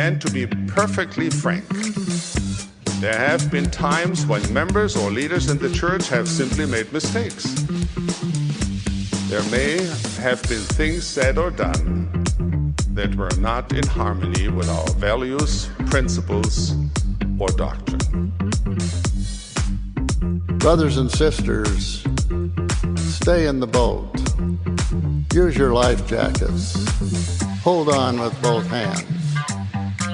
And to be perfectly frank, there have been times when members or leaders in the church have simply made mistakes. There may have been things said or done that were not in harmony with our values, principles, or doctrine. Brothers and sisters, stay in the boat. Use your life jackets. Hold on with both hands.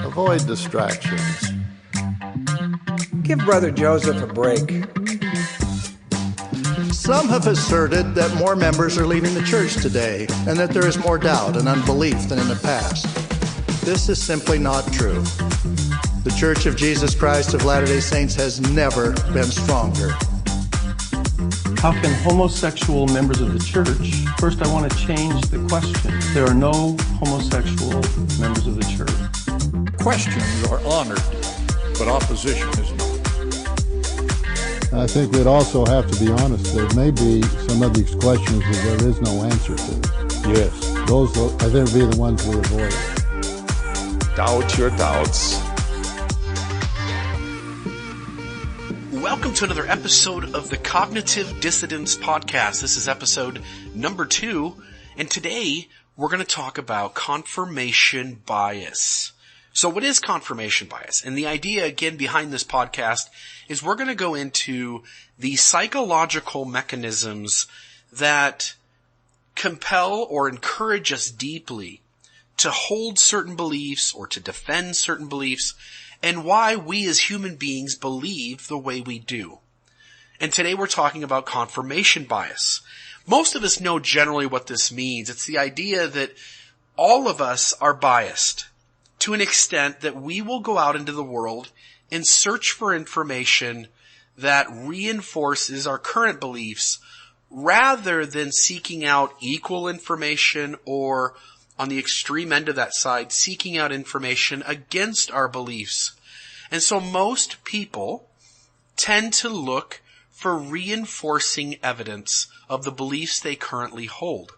Avoid distractions. Give Brother Joseph a break. Some have asserted that more members are leaving the church today and that there is more doubt and unbelief than in the past. This is simply not true. The Church of Jesus Christ of Latter-day Saints has never been stronger. How can homosexual members of the church? First, I want to change the question. There are no homosexual members of the church. Questions are honored, but opposition is not. I think we'd also have to be honest. There may be some of these questions that there is no answer to. Yes. Those, I think, will be the ones we avoid. Doubt your doubts. Welcome to another episode of the Cognitive Dissidents Podcast. This is episode number 2, and today we're going to talk about confirmation bias. So what is confirmation bias? And the idea, again, behind this podcast is we're going to go into the psychological mechanisms that compel or encourage us deeply to hold certain beliefs or to defend certain beliefs, and why we as human beings believe the way we do. And today we're talking about confirmation bias. Most of us know generally what this means. It's the idea that all of us are biased to an extent that we will go out into the world and search for information that reinforces our current beliefs rather than seeking out equal information or, on the extreme end of that side, seeking out information against our beliefs. And so most people tend to look for reinforcing evidence of the beliefs they currently hold.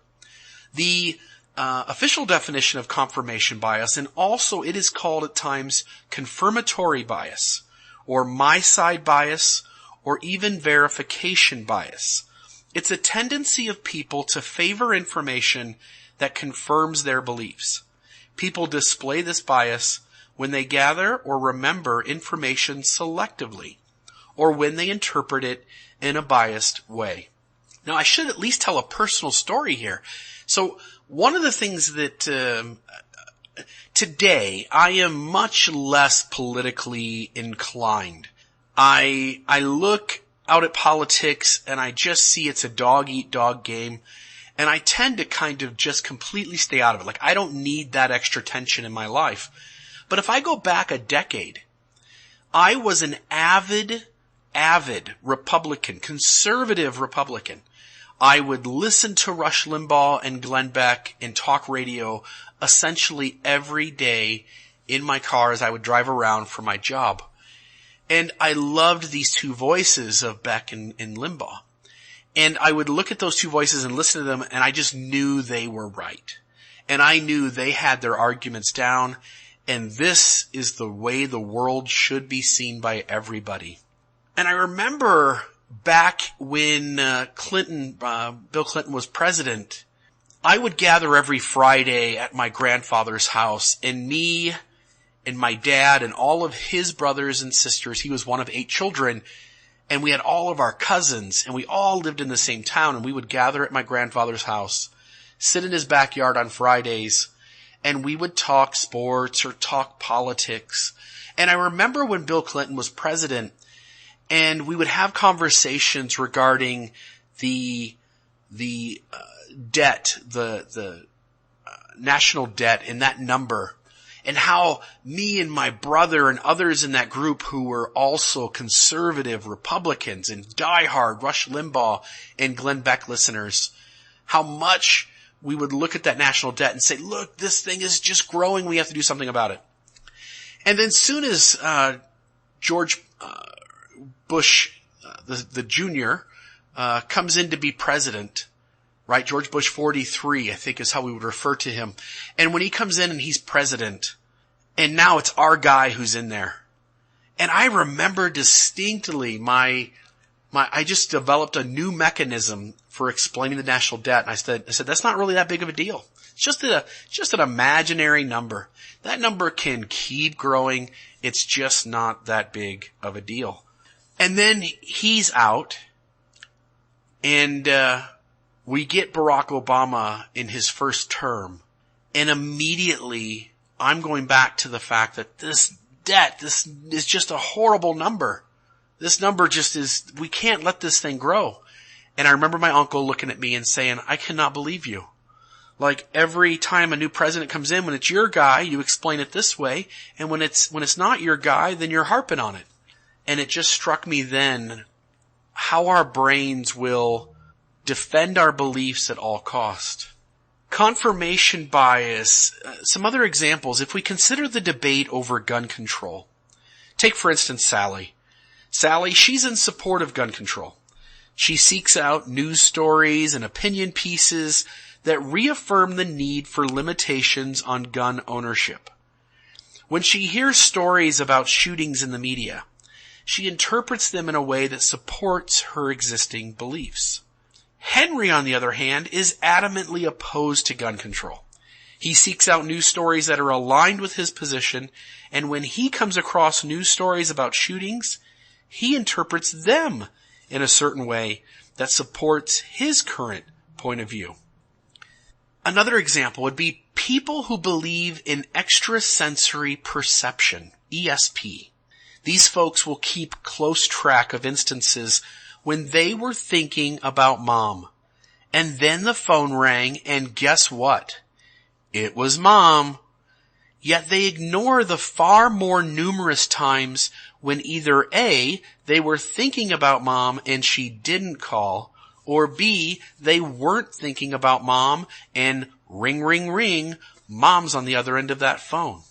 The official definition of confirmation bias, and also it is called at times confirmatory bias, or my side bias, or even verification bias. It's a tendency of people to favor information that confirms their beliefs. People display this bias when they gather or remember information selectively, or when they interpret it in a biased way. Now, I should at least tell a personal story here. So, one of the things that today I am much less politically inclined. I look out at politics and I just see it's a dog-eat-dog game. And I tend to kind of just completely stay out of it. Like, I don't need that extra tension in my life. But if I go back a decade, I was an avid Republican, conservative Republican. I would listen to Rush Limbaugh and Glenn Beck and talk radio essentially every day in my car as I would drive around for my job. And I loved these two voices of Beck and Limbaugh. And I would look at those two voices and listen to them, and I just knew they were right. And I knew they had their arguments down, and this is the way the world should be seen by everybody. And I remember back when Bill Clinton was president, I would gather every Friday at my grandfather's house, and me and my dad and all of his brothers and sisters, he was one of 8 children, and we had all of our cousins, and we all lived in the same town, and we would gather at my grandfather's house, sit in his backyard on Fridays, and we would talk sports or talk politics. And I remember when Bill Clinton was president, and we would have conversations regarding the debt, the national debt, and that number, and how me and my brother and others in that group who were also conservative Republicans and diehard Rush Limbaugh and Glenn Beck listeners, how much we would look at that national debt and say, look, this thing is just growing. We have to do something about it. And then soon as George Bush, the junior, comes in to be president, right? George Bush 43, I think is how we would refer to him. And when he comes in and he's president, And now it's our guy who's in there. And I remember distinctly I just developed a new mechanism for explaining the national debt. And I said, that's not really that big of a deal. It's just an imaginary number. That number can keep growing. It's just not that big of a deal. And then he's out, and we get Barack Obama in his first term. And immediately I'm going back to the fact that this is just a horrible number. This number we can't let this thing grow. And I remember my uncle looking at me and saying, I cannot believe you. Like every time a new president comes in, when it's your guy, you explain it this way. And when it's not your guy, then you're harping on it. And it just struck me then how our brains will defend our beliefs at all cost. Confirmation bias. Some other examples. If we consider the debate over gun control. Take, for instance, Sally. Sally, she's in support of gun control. She seeks out news stories and opinion pieces that reaffirm the need for limitations on gun ownership. When she hears stories about shootings in the media, she interprets them in a way that supports her existing beliefs. Henry, on the other hand, is adamantly opposed to gun control. He seeks out news stories that are aligned with his position, and when he comes across news stories about shootings, he interprets them in a certain way that supports his current point of view. Another example would be people who believe in extrasensory perception, ESP. These folks will keep close track of instances when they were thinking about mom. And then the phone rang, and guess what? It was mom. Yet they ignore the far more numerous times when either A, they were thinking about mom and she didn't call, or B, they weren't thinking about mom and ring, ring, ring, mom's on the other end of that phone.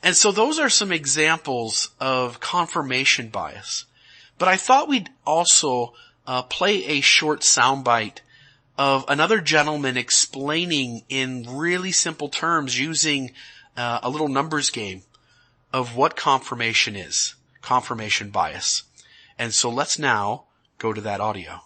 And so those are some examples of confirmation bias. But I thought we'd also play a short soundbite of another gentleman explaining in really simple terms using a little numbers game of what confirmation is, confirmation bias. And so let's now go to that audio.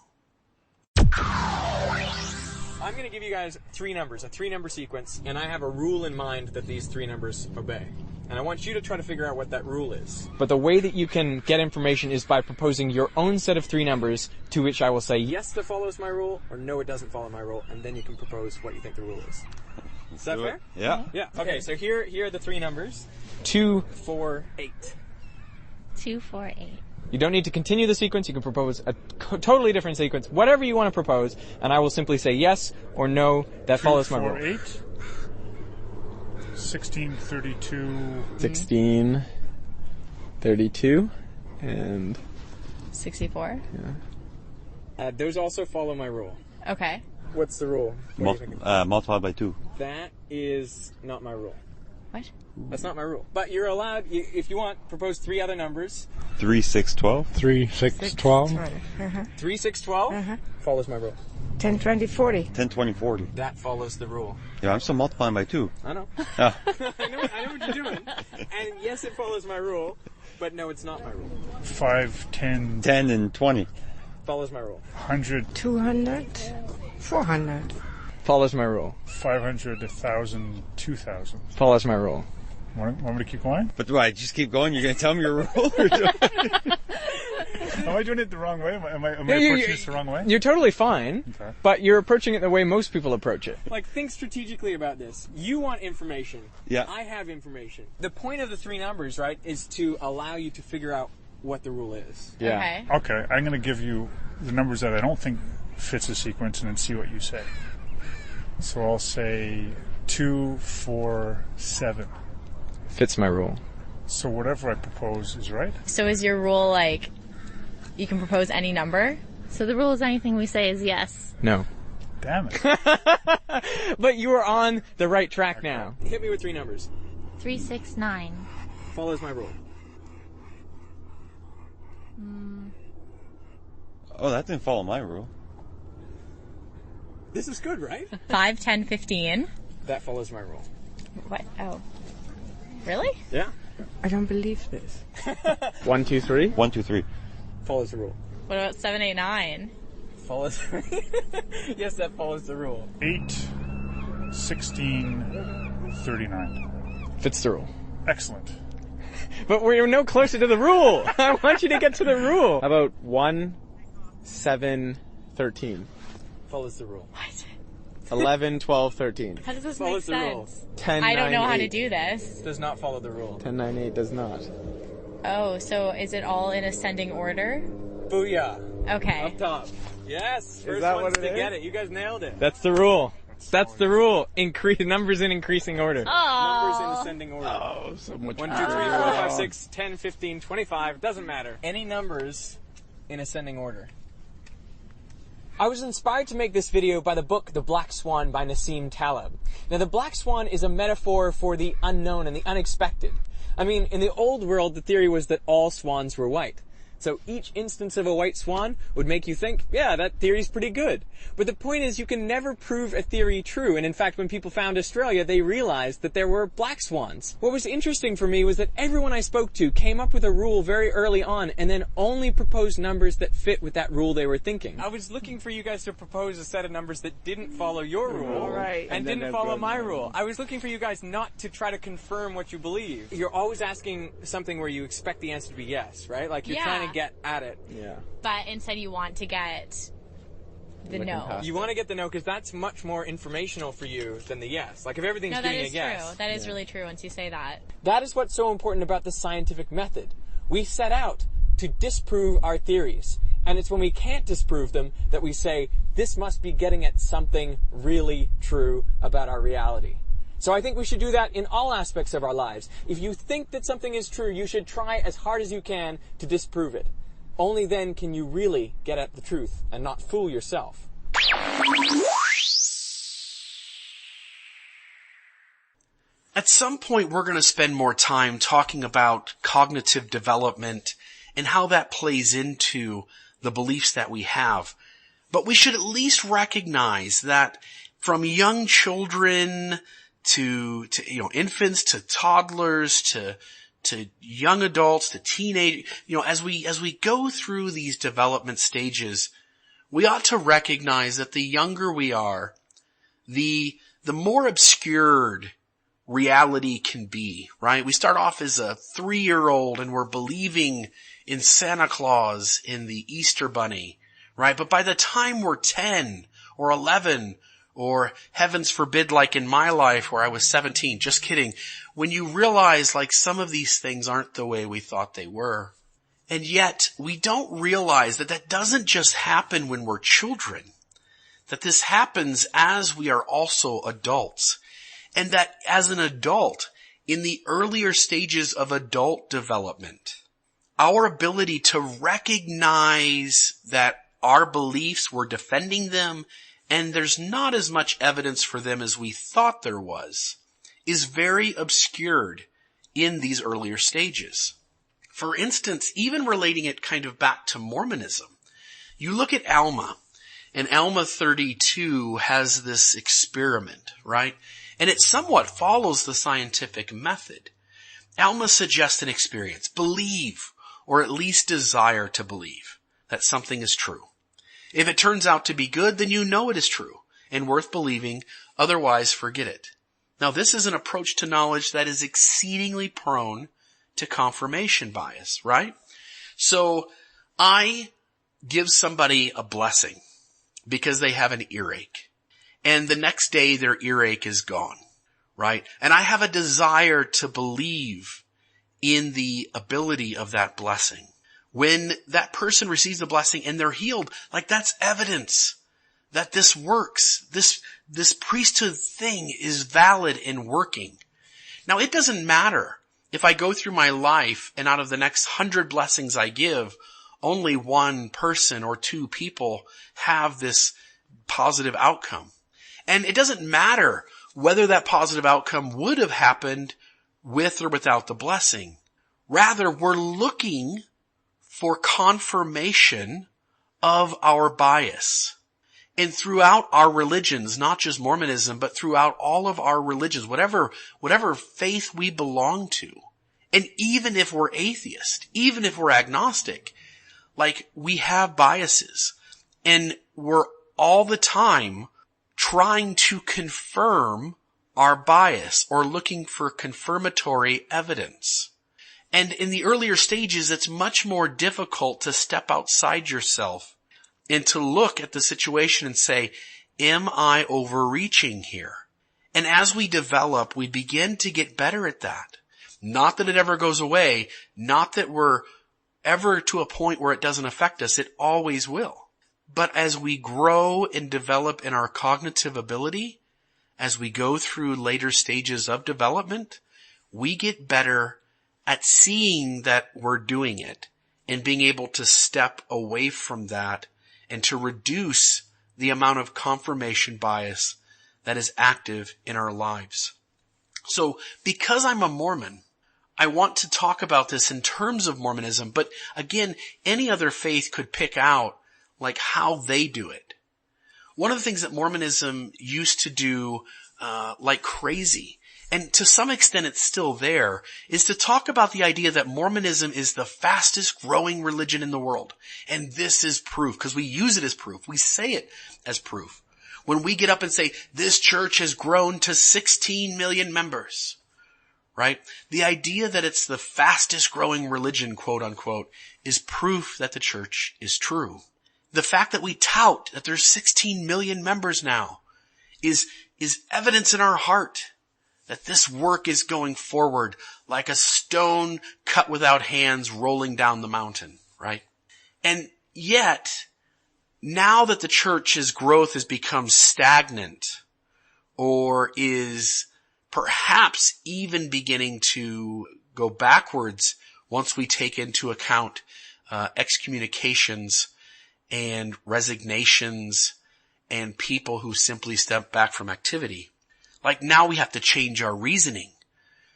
I'm going to give you guys three numbers, a three-number sequence, and I have a rule in mind that these three numbers obey. And I want you to try to figure out what that rule is. But the way that you can get information is by proposing your own set of three numbers, to which I will say, yes, that follows my rule, or no, it doesn't follow my rule, and then you can propose what you think the rule is. Is that fair? Yeah. Yeah. Okay, so here are the three numbers. 2, 4, 8. 2, 4, 8. You don't need to continue the sequence. You can propose a totally different sequence, whatever you want to propose, and I will simply say yes or no. That follows my rule. 2, 4, 8. 16, 32. 16, 32, and 64. Yeah. Those also follow my rule. Okay. What's the rule? Multiply by 2. That is not my rule. What? That's not my rule. But you're allowed, if you want, propose three other numbers. 3, 6, 12. 3, 6, 12. 3, 6, 12 follows my rule. 10, 20, 40. 10, 20, 40. That follows the rule. Yeah, I'm still multiplying by 2. I know. Ah. I know what you're doing. And yes, it follows my rule, but no, it's not my rule. 5, 10. 10 and 20. Follows my rule. 100. 200. 400. Follows my rule. 500, 1,000, 2,000. Follows my rule. Want me to keep going? But do I just keep going? You're going to tell me your rule? Am I doing it the wrong way? Am I approaching this the wrong way? You're totally fine, okay. But you're approaching it the way most people approach it. Like, think strategically about this. You want information. Yeah. I have information. The point of the three numbers, right, is to allow you to figure out what the rule is. Yeah. Okay, I'm going to give you the numbers that I don't think fits the sequence and then see what you say. So I'll say 2, 4, 7. Fits my rule. So whatever I propose is right? So is your rule like you can propose any number? So the rule is anything we say is yes. No. Damn it. But you are on the right track now. Hit me with three numbers. 3, 6, 9. Follows my rule. Oh, that didn't follow my rule. This is good, right? 5, 10, 15. That follows my rule. What? Oh. Really? Yeah. I don't believe this. 1, 2, 3. 1, 2, 3. Follows the rule. What about 7, 8, 9? Follows. Yes, that follows the rule. 8, 16, 39. Fits the rule. Excellent. But we're no closer to the rule. I want you to get to the rule. How about 1, 7, 13? Follows the rule. What? 11, 12, 13. How does this Follows make the rule. sense? 10, I don't 9, know how 8. to do this. Does not follow the rule. 10, 9, 8 does not. Oh, so is it all in ascending order? Booyah. Okay. Up top. Yes. First that ones what it to is? get it. You guys nailed it. That's the rule. That's the rule. Numbers in increasing order. Numbers in ascending order. Oh, so much 1, 2, 3, 4, 5, 6, 10, 15, 25. Doesn't matter. Any numbers in ascending order. I was inspired to make this video by the book The Black Swan by Nassim Taleb. Now, the black swan is a metaphor for the unknown and the unexpected. I mean, in the old world, the theory was that all swans were white. So each instance of a white swan would make you think, yeah, that theory's pretty good. But the point is, you can never prove a theory true. And in fact, when people found Australia, they realized that there were black swans. What was interesting for me was that everyone I spoke to came up with a rule very early on and then only proposed numbers that fit with that rule they were thinking. I was looking for you guys to propose a set of numbers that didn't follow your rule. Right. And didn't follow my rule. I was looking for you guys not to try to confirm what you believe. You're always asking something where you expect the answer to be yes, right? Like you're trying to get at it. Yeah. But instead you want to get the no. You want to get the no because that's much more informational for you than the yes. Like if everything's No, that getting is a yes. true. That is really true once you say that. That is what's so important about the scientific method. We set out to disprove our theories. And it's when we can't disprove them that we say, this must be getting at something really true about our reality. So I think we should do that in all aspects of our lives. If you think that something is true, you should try as hard as you can to disprove it. Only then can you really get at the truth and not fool yourself. At some point, we're going to spend more time talking about cognitive development and how that plays into the beliefs that we have. But we should at least recognize that from young children to infants to toddlers to young adults to teenage, as we go through these development stages, we ought to recognize that the younger we are, the more obscured reality can be, right? We start off as a 3-year-old and we're believing in Santa Claus, in the Easter Bunny, right? But by the time we're 10 or 11 or heavens forbid, like in my life where I was 17, just kidding, when you realize like some of these things aren't the way we thought they were. And yet we don't realize that that doesn't just happen when we're children, that this happens as we are also adults. And that as an adult, in the earlier stages of adult development, our ability to recognize that our beliefs, we're defending them, and there's not as much evidence for them as we thought there was, is very obscured in these earlier stages. For instance, even relating it kind of back to Mormonism, you look at Alma, and Alma 32 has this experiment, right? And it somewhat follows the scientific method. Alma suggests an experience. Believe, or at least desire to believe, that something is true. If it turns out to be good, then you know it is true and worth believing. Otherwise, forget it. Now, this is an approach to knowledge that is exceedingly prone to confirmation bias, right? So I give somebody a blessing because they have an earache. And the next day their earache is gone, right? And I have a desire to believe in the ability of that blessing. When that person receives the blessing and they're healed, like that's evidence that this works. This priesthood thing is valid and working. Now, it doesn't matter if I go through my life and out of the next 100 blessings I give, only one person or two people have this positive outcome. And it doesn't matter whether that positive outcome would have happened with or without the blessing. Rather, we're looking for confirmation of our bias. And throughout our religions, not just Mormonism, but throughout all of our religions, whatever faith we belong to, and even if we're atheist, even if we're agnostic, like, we have biases, and we're all the time trying to confirm our bias or looking for confirmatory evidence. And in the earlier stages, it's much more difficult to step outside yourself and to look at the situation and say, am I overreaching here? And as we develop, we begin to get better at that. Not that it ever goes away, not that we're ever to a point where it doesn't affect us. It always will. But as we grow and develop in our cognitive ability, as we go through later stages of development, we get better at seeing that we're doing it and being able to step away from that and to reduce the amount of confirmation bias that is active in our lives. So, because I'm a Mormon, I want to talk about this in terms of Mormonism, but again, any other faith could pick out like how they do it. One of the things that Mormonism used to do like crazy, and to some extent it's still there, is to talk about the idea that Mormonism is the fastest growing religion in the world. And this is proof, because we use it as proof. We say it as proof. When we get up and say, this church has grown to 16 million members, right? The idea that it's the fastest growing religion, quote unquote, is proof that the church is true. The fact that we tout that there's 16 million members now is evidence in our heart that this work is going forward like a stone cut without hands rolling down the mountain, right? And yet, now that the church's growth has become stagnant or is perhaps even beginning to go backwards once we take into account excommunications and resignations and people who simply step back from activity. Like, now we have to change our reasoning.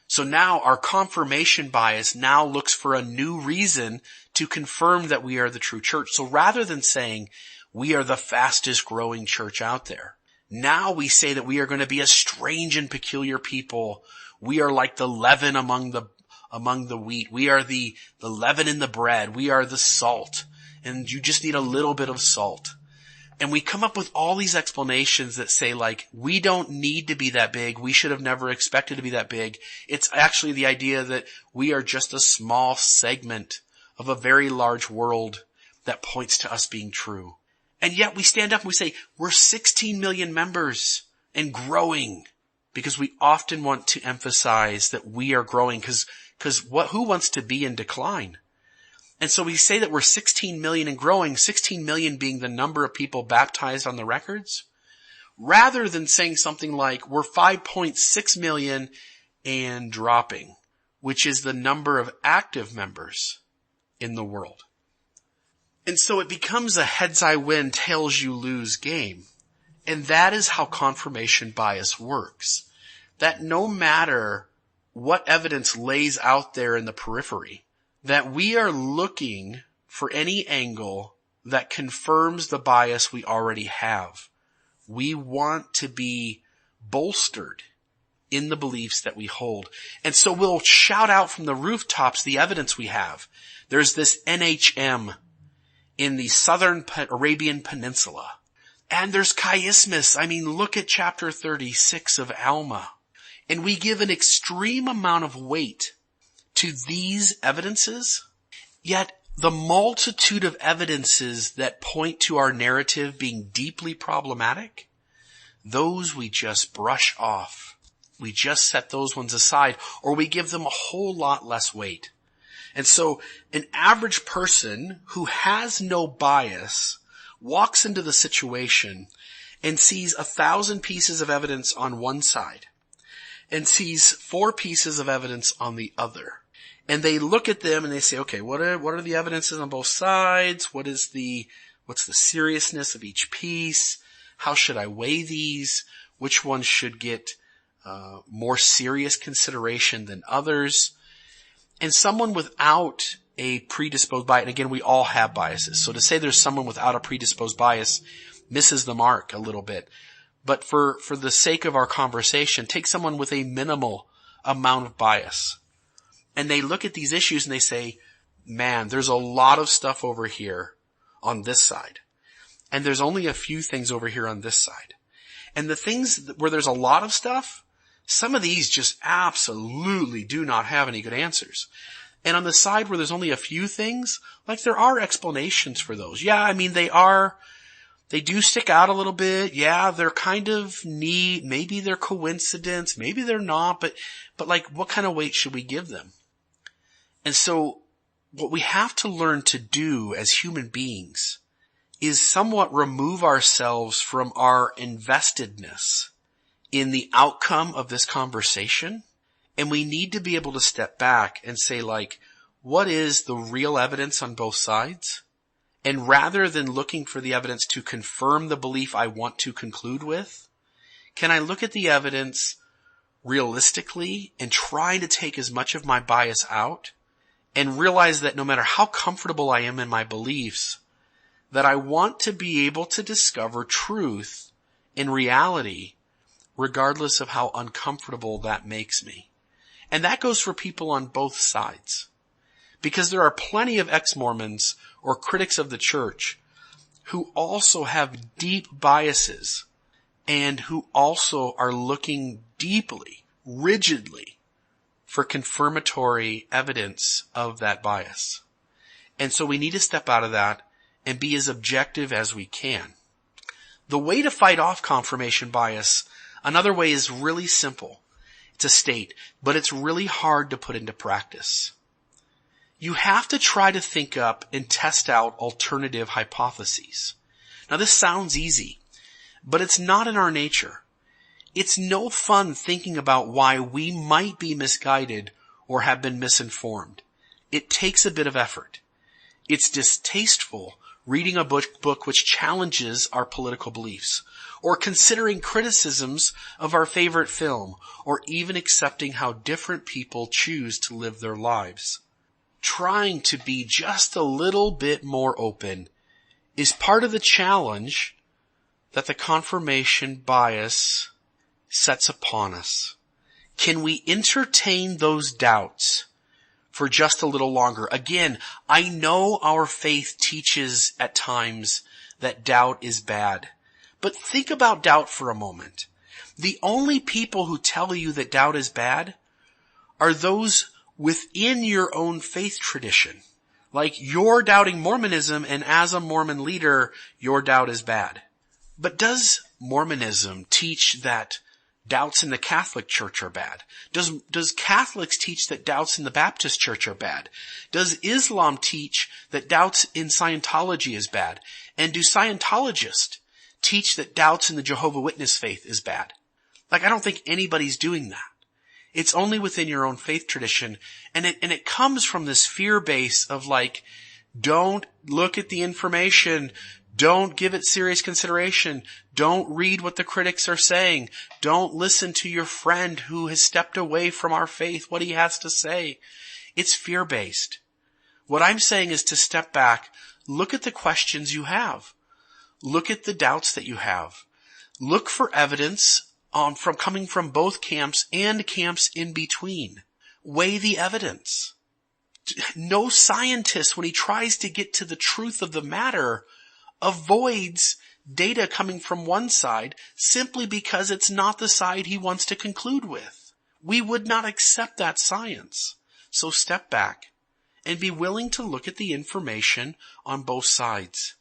So now our confirmation bias now looks for a new reason to confirm that we are the true church. So rather than saying we are the fastest growing church out there, now we say that we are going to be a strange and peculiar people. We are like the leaven among the wheat. We are the leaven in the bread. We are the salt. And you just need a little bit of salt. And we come up with all these explanations that say, like, we don't need to be that big. We should have never expected to be that big. It's actually the idea that we are just a small segment of a very large world that points to us being true. And yet we stand up and we say, we're 16 million members and growing, because we often want to emphasize that we are growing, because who wants to be in decline? And so we say that we're 16 million and growing, 16 million being the number of people baptized on the records, rather than saying something like we're 5.6 million and dropping, which is the number of active members in the world. And so it becomes a heads I win, tails you lose game. And that is how confirmation bias works. That no matter what evidence lays out there in the periphery, that we are looking for any angle that confirms the bias we already have. We want to be bolstered in the beliefs that we hold. And so we'll shout out from the rooftops the evidence we have. There's this NHM in the southern Arabian Peninsula. And there's chiasmus. I mean, look at chapter 36 of Alma. And we give an extreme amount of weight to these evidences, yet the multitude of evidences that point to our narrative being deeply problematic, those we just brush off. We just set those ones aside, or we give them a whole lot less weight. And so an average person who has no bias walks into the situation and sees 1,000 pieces of evidence on one side and sees 4 pieces of evidence on the other. And they look at them and they say, okay, what are the evidences on both sides? What's the seriousness of each piece? How should I weigh these? Which ones should get more serious consideration than others? And someone without a predisposed bias, and again, we all have biases. So to say there's someone without a predisposed bias misses the mark a little bit. But for the sake of our conversation, take someone with a minimal amount of bias. And they look at these issues and they say, man, there's a lot of stuff over here on this side. And there's only a few things over here on this side. And the things where there's a lot of stuff, some of these just absolutely do not have any good answers. And on the side where there's only a few things, like there are explanations for those. Yeah, I mean, they do stick out a little bit. Yeah, they're kind of neat. Maybe they're coincidence. Maybe they're not. But like, what kind of weight should we give them? And so what we have to learn to do as human beings is somewhat remove ourselves from our investedness in the outcome of this conversation. And we need to be able to step back and say, like, what is the real evidence on both sides? And rather than looking for the evidence to confirm the belief I want to conclude with, can I look at the evidence realistically and try to take as much of my bias out and realize that no matter how comfortable I am in my beliefs, that I want to be able to discover truth in reality, regardless of how uncomfortable that makes me. And that goes for people on both sides. Because there are plenty of ex-Mormons or critics of the church who also have deep biases and who also are looking deeply, rigidly for confirmatory evidence of that bias. And so we need to step out of that and be as objective as we can. The way to fight off confirmation bias, another way, is really simple. It's a state, but it's really hard to put into practice. You have to try to think up and test out alternative hypotheses. Now this sounds easy, but it's not in our nature. It's no fun thinking about why we might be misguided or have been misinformed. It takes a bit of effort. It's distasteful reading a book which challenges our political beliefs, or considering criticisms of our favorite film, or even accepting how different people choose to live their lives. Trying to be just a little bit more open is part of the challenge that the confirmation bias sets upon us. Can we entertain those doubts for just a little longer? Again, I know our faith teaches at times that doubt is bad. But think about doubt for a moment. The only people who tell you that doubt is bad are those within your own faith tradition. Like, you're doubting Mormonism, and as a Mormon leader, your doubt is bad. But does Mormonism teach that doubts in the Catholic Church are bad? Does Catholics teach that doubts in the Baptist Church are bad? Does Islam teach that doubts in Scientology is bad? And do Scientologists teach that doubts in the Jehovah's Witness faith is bad? Like, I don't think anybody's doing that. It's only within your own faith tradition. And it comes from this fear base of like, don't look at the information. Don't give it serious consideration. Don't read what the critics are saying. Don't listen to your friend who has stepped away from our faith, what he has to say. It's fear-based. What I'm saying is to step back, look at the questions you have. Look at the doubts that you have. Look for evidence from coming from both camps and camps in between. Weigh the evidence. No scientist, when he tries to get to the truth of the matter, avoids data coming from one side simply because it's not the side he wants to conclude with. We would not accept that science. So step back and be willing to look at the information on both sides.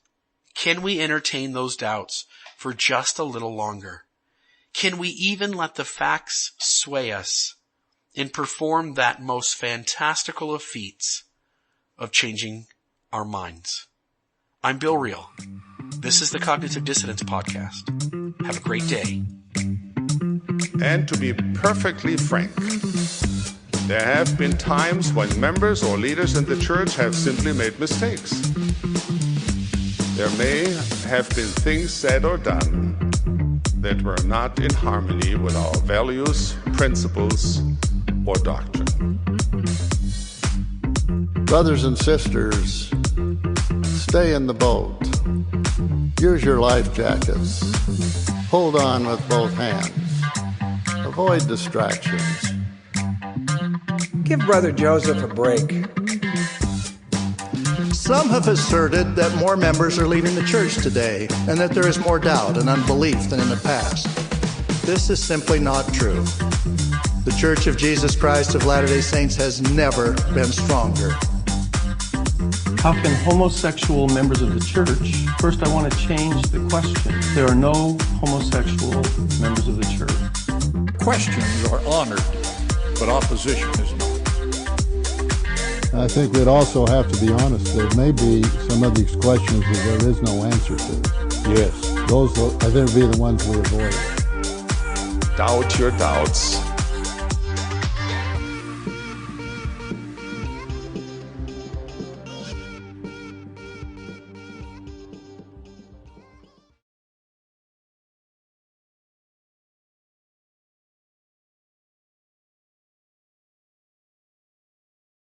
Can we entertain those doubts for just a little longer? Can we even let the facts sway us and perform that most fantastical of feats of changing our minds? I'm Bill Reel. This is the Cognitive Dissidents Podcast. Have a great day. And to be perfectly frank, there have been times when members or leaders in the church have simply made mistakes. There may have been things said or done that were not in harmony with our values, principles, or doctrine. Brothers and sisters, stay in the boat. Use your life jackets. Hold on with both hands. Avoid distractions. Give Brother Joseph a break. Some have asserted that more members are leaving the church today and that there is more doubt and unbelief than in the past. This is simply not true. The Church of Jesus Christ of Latter-day Saints has never been stronger. How can homosexual members of the church? First, I want to change the question. There are no homosexual members of the church. Questions are honored, but opposition is not. I think we'd also have to be honest. There may be some of these questions that there is no answer to. Yes. Those, I think, would be the ones we avoid. Doubt your doubts.